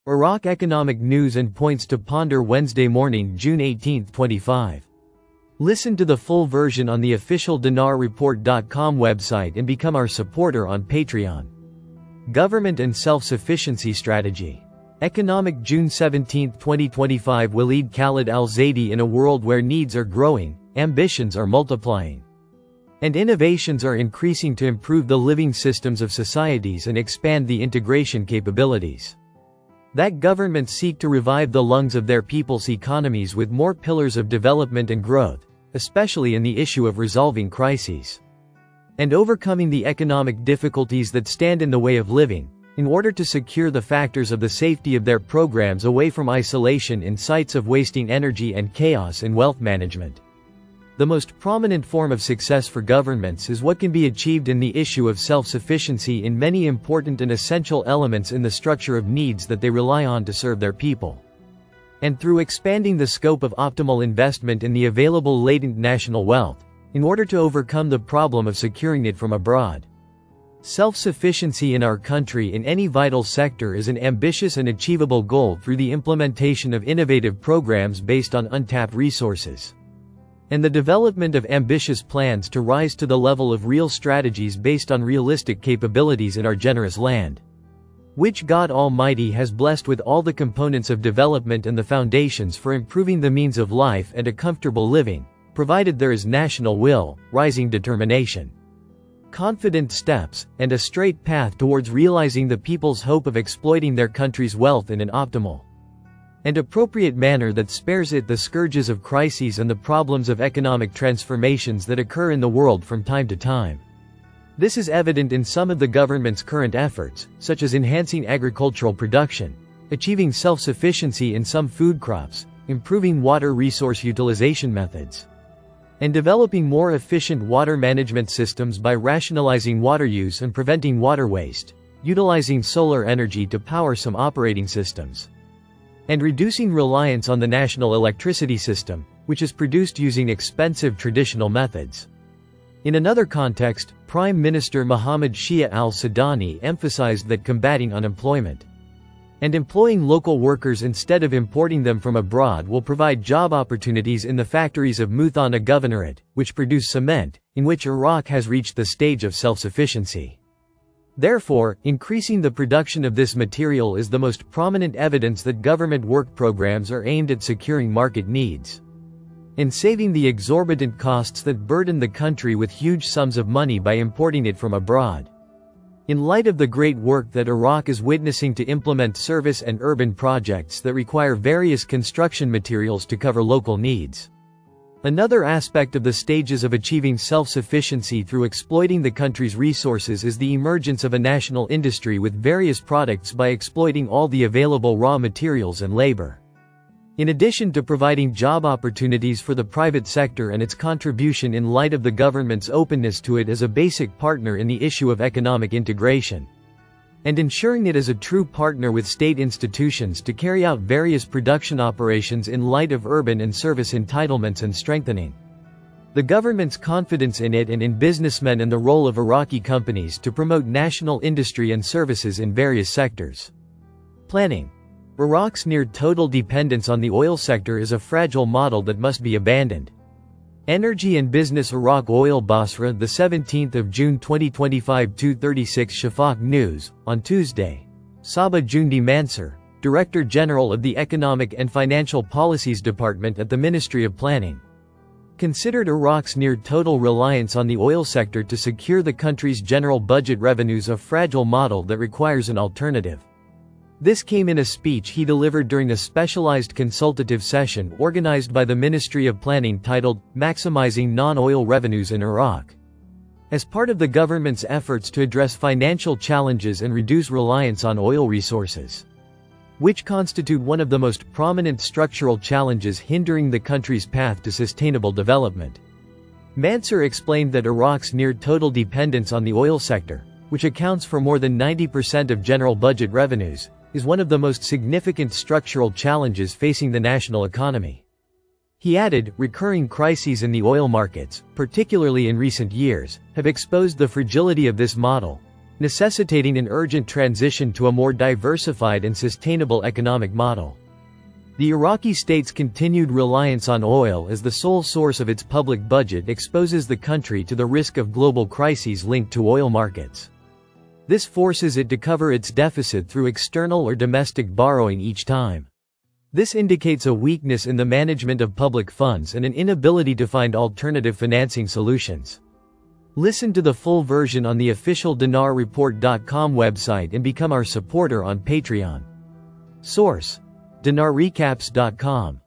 Iraq Economic News and Points to Ponder Wednesday morning, June 18, 25. Listen to the full version on the official dinarreport.com website and become our supporter on Patreon. Government and Self-Sufficiency Strategy. Economic June 17, 2025. Waleed Khalid Al-Zaidi. In a world where needs are growing, ambitions are multiplying, and innovations are increasing to improve the living systems of societies and expand the integration capabilities, that governments seek to revive the lungs of their people's economies with more pillars of development and growth, especially in the issue of resolving crises and overcoming the economic difficulties that stand in the way of living, in order to secure the factors of the safety of their programs away from isolation in sites of wasting energy and chaos in wealth management. The most prominent form of success for governments is what can be achieved in the issue of self-sufficiency in many important and essential elements in the structure of needs that they rely on to serve their people, and through expanding the scope of optimal investment in the available latent national wealth, in order to overcome the problem of securing it from abroad. Self-sufficiency in our country in any vital sector is an ambitious and achievable goal through the implementation of innovative programs based on untapped resources, and the development of ambitious plans to rise to the level of real strategies based on realistic capabilities in our generous land, which God Almighty has blessed with all the components of development and the foundations for improving the means of life and a comfortable living, provided there is national will, rising determination, confident steps, and a straight path towards realizing the people's hope of exploiting their country's wealth in an optimal and appropriate manner that spares it the scourges of crises and the problems of economic transformations that occur in the world from time to time. This is evident in some of the government's current efforts, such as enhancing agricultural production, achieving self-sufficiency in some food crops, improving water resource utilization methods, and developing more efficient water management systems by rationalizing water use and preventing water waste, utilizing solar energy to power some operating systems, and reducing reliance on the national electricity system, which is produced using expensive traditional methods. In another context, Prime Minister Mohammed Shia al-Sudani emphasized that combating unemployment and employing local workers instead of importing them from abroad will provide job opportunities in the factories of Muthanna Governorate, which produce cement, in which Iraq has reached the stage of self-sufficiency. Therefore, increasing the production of this material is the most prominent evidence that government work programs are aimed at securing market needs and saving the exorbitant costs that burden the country with huge sums of money by importing it from abroad. In light of the great work that Iraq is witnessing to implement service and urban projects that require various construction materials to cover local needs, another aspect of the stages of achieving self-sufficiency through exploiting the country's resources is the emergence of a national industry with various products by exploiting all the available raw materials and labor. In addition to providing job opportunities for the private sector and its contribution in light of the government's openness to it as a basic partner in the issue of economic integration, and ensuring it as a true partner with state institutions to carry out various production operations in light of urban and service entitlements and strengthening the government's confidence in it and in businessmen and the role of Iraqi companies to promote national industry and services in various sectors. Planning. Iraq's near-total dependence on the oil sector is a fragile model that must be abandoned. Energy and Business. Iraq Oil. Basra, the 17th of June 2025. 2:36 Shafaq News. On Tuesday, Sabah Jundi Mansur, Director General of the Economic and Financial Policies Department at the Ministry of Planning, considered Iraq's near-total reliance on the oil sector to secure the country's general budget revenues a fragile model that requires an alternative. This came in a speech he delivered during a specialized consultative session organized by the Ministry of Planning titled, "Maximizing Non-Oil Revenues in Iraq," as part of the government's efforts to address financial challenges and reduce reliance on oil resources, which constitute one of the most prominent structural challenges hindering the country's path to sustainable development. Mansur explained that Iraq's near-total dependence on the oil sector, which accounts for more than 90% of general budget revenues, is one of the most significant structural challenges facing the national economy. He added, recurring crises in the oil markets, particularly in recent years, have exposed the fragility of this model, necessitating an urgent transition to a more diversified and sustainable economic model. The Iraqi state's continued reliance on oil as the sole source of its public budget exposes the country to the risk of global crises linked to oil markets. This forces it to cover its deficit through external or domestic borrowing each time. This indicates a weakness in the management of public funds and an inability to find alternative financing solutions. Listen to the full version on the official dinarreport.com website and become our supporter on Patreon. Source: dinarrecaps.com